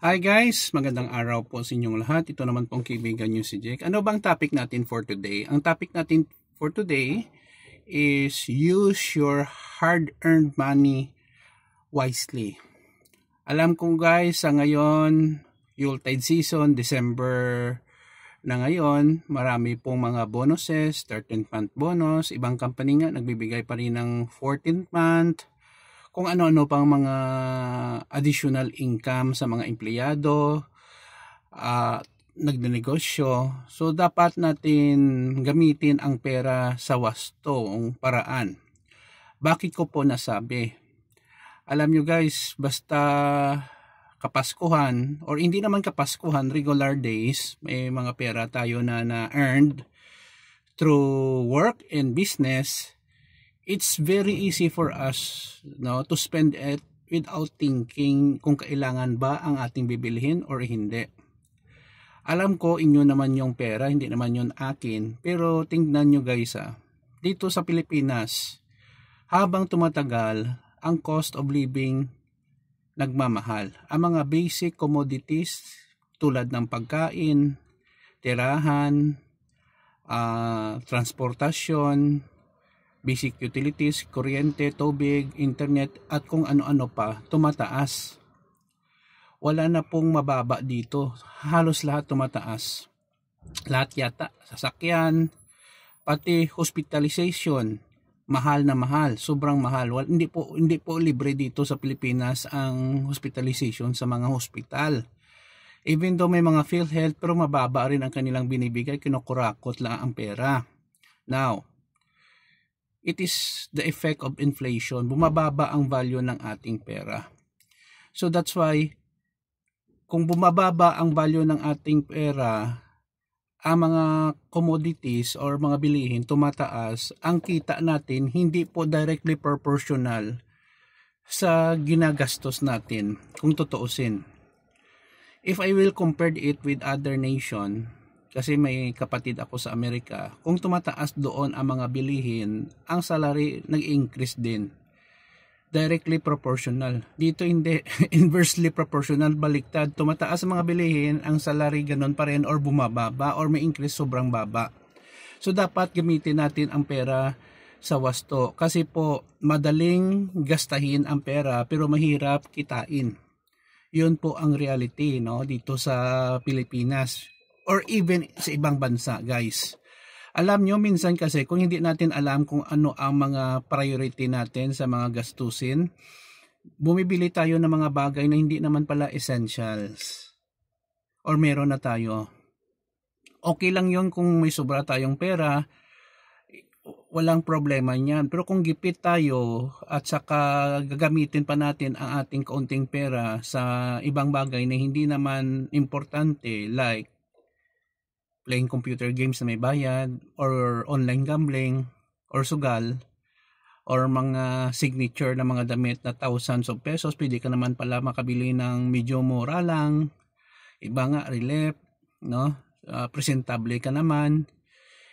Hi guys! Magandang araw po sa inyong lahat. Ito naman pong kaibigan nyo si Jake. Ano bang topic natin for today? Ang topic natin for today is use your hard-earned money wisely. Alam ko guys, sa ngayon, Yuletide season, December na ngayon, marami pong mga bonuses, 13th month bonus. Ibang company nga, nagbibigay pa rin ng 14th month. Kung ano-ano pang mga additional income sa mga empleyado, nagnenegosyo. So dapat natin gamitin ang pera sa wastong paraan. Bakit ko po nasabi? Alam nyo guys, basta Kapaskuhan, or hindi naman Kapaskuhan, regular days, may mga pera tayo na na-earned through work and business. It's very easy for us to spend it without thinking kung kailangan ba ang ating bibilhin or hindi. Alam ko inyo naman yung pera, hindi naman yun akin. Pero tingnan nyo guys, dito sa Pilipinas, habang tumatagal, ang cost of living nagmamahal. Ang mga basic commodities tulad ng pagkain, tirahan, transportasyon, basic utilities, kuryente, tubig, internet, at kung ano-ano pa, tumataas. Wala na pong mababa dito. Halos lahat tumataas. Lahat yata, sasakyan, pati hospitalization, mahal na mahal, sobrang mahal. Hindi po libre dito sa Pilipinas ang hospitalization sa mga hospital. Even though may mga PhilHealth, pero mababa rin ang kanilang binibigay, kinukurakot lang ang pera. Now, it is the effect of inflation. Bumababa ang value ng ating pera. So that's why, kung bumababa ang value ng ating pera, ang mga commodities or mga bilihin tumataas, ang kita natin hindi po directly proportional sa ginagastos natin, kung tutuusin. If I will compare it with other nation, kasi may kapatid ako sa Amerika, kung tumataas doon ang mga bilihin, ang salary nag-increase din. Directly proportional. Dito hindi, inversely proportional, baliktad. Tumataas ang mga bilihin, ang salary ganun pa rin or bumababa or may increase sobrang baba. So dapat gamitin natin ang pera sa wasto. Kasi po, madaling gastahin ang pera pero mahirap kitain. Yun po ang reality dito sa Pilipinas. Or even sa ibang bansa, guys. Alam nyo, minsan kasi kung hindi natin alam kung ano ang mga priority natin sa mga gastusin, bumibili tayo ng mga bagay na hindi naman pala essentials. Or meron na tayo. Okay lang yun kung may sobra tayong pera, walang problema niyan. Pero kung gipit tayo at saka gagamitin pa natin ang ating kaunting pera sa ibang bagay na hindi naman importante, like playing computer games na may bayad, or online gambling, or sugal, or mga signature na mga damit na thousands of pesos, pwede ka naman pala makabili ng medyo mura lang, iba nga relep, presentable ka naman.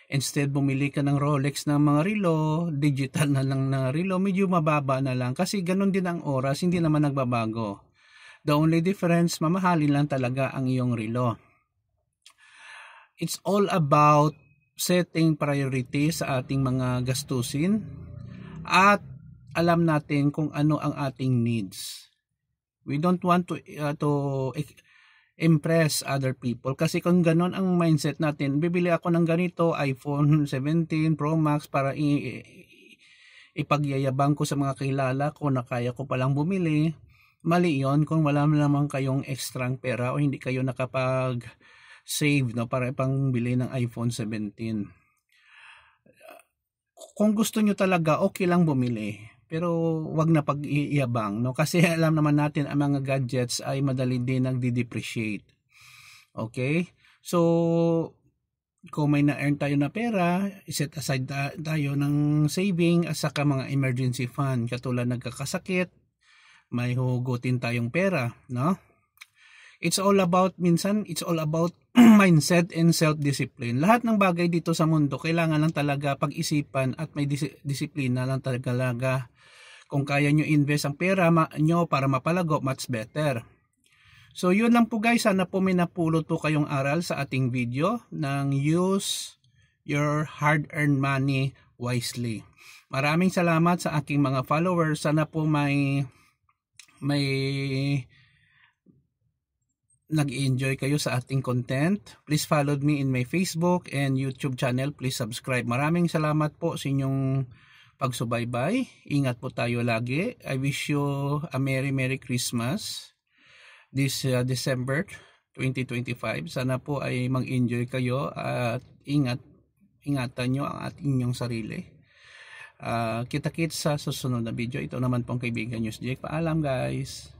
Instead bumili ka ng Rolex ng mga relo, digital na lang na relo, medyo mababa na lang, kasi ganun din ang oras, hindi naman nagbabago. The only difference, mamahalin lang talaga ang iyong relo. It's all about setting priority sa ating mga gastusin at alam natin kung ano ang ating needs. We don't want to impress other people, kasi kung ganon ang mindset natin, bibili ako ng ganito, iPhone 17 Pro Max para ipagyayabang ko sa mga kilala ko na kaya ko palang bumili. Mali yon kung wala naman kayong extrang pera o hindi kayo nakapag-save para pangbili ng iPhone 17. Kung gusto nyo talaga, okay lang bumili. Pero wag na pag-iiyabang, kasi alam naman natin ang mga gadgets ay madali din nagdi-depreciate. Okay? So, kung may na-earn tayo na pera, set aside tayo ng saving at saka mga emergency fund. Katulad nagkakasakit, may hugutin tayong pera, It's all about mindset and self-discipline. Lahat ng bagay dito sa mundo, kailangan lang talaga pag-isipan at may disiplina lang talaga. Kung kaya nyo invest ang pera nyo para mapalago, much better. So yun lang po guys, sana po may napulot po kayong aral sa ating video ng use your hard-earned money wisely. Maraming salamat sa aking mga followers. Sana po may nag-enjoy kayo sa ating content. Please follow me in my Facebook and YouTube channel. Please subscribe. Maraming salamat po sa inyong pagsubaybay. Ingat po tayo lagi. I wish you a Merry Christmas this December 2025. Sana po ay mag-enjoy kayo at ingatan nyo ang inyong sarili. Kita-kits sa susunod na video. Ito naman pong kaibigan News Jake. Paalam guys.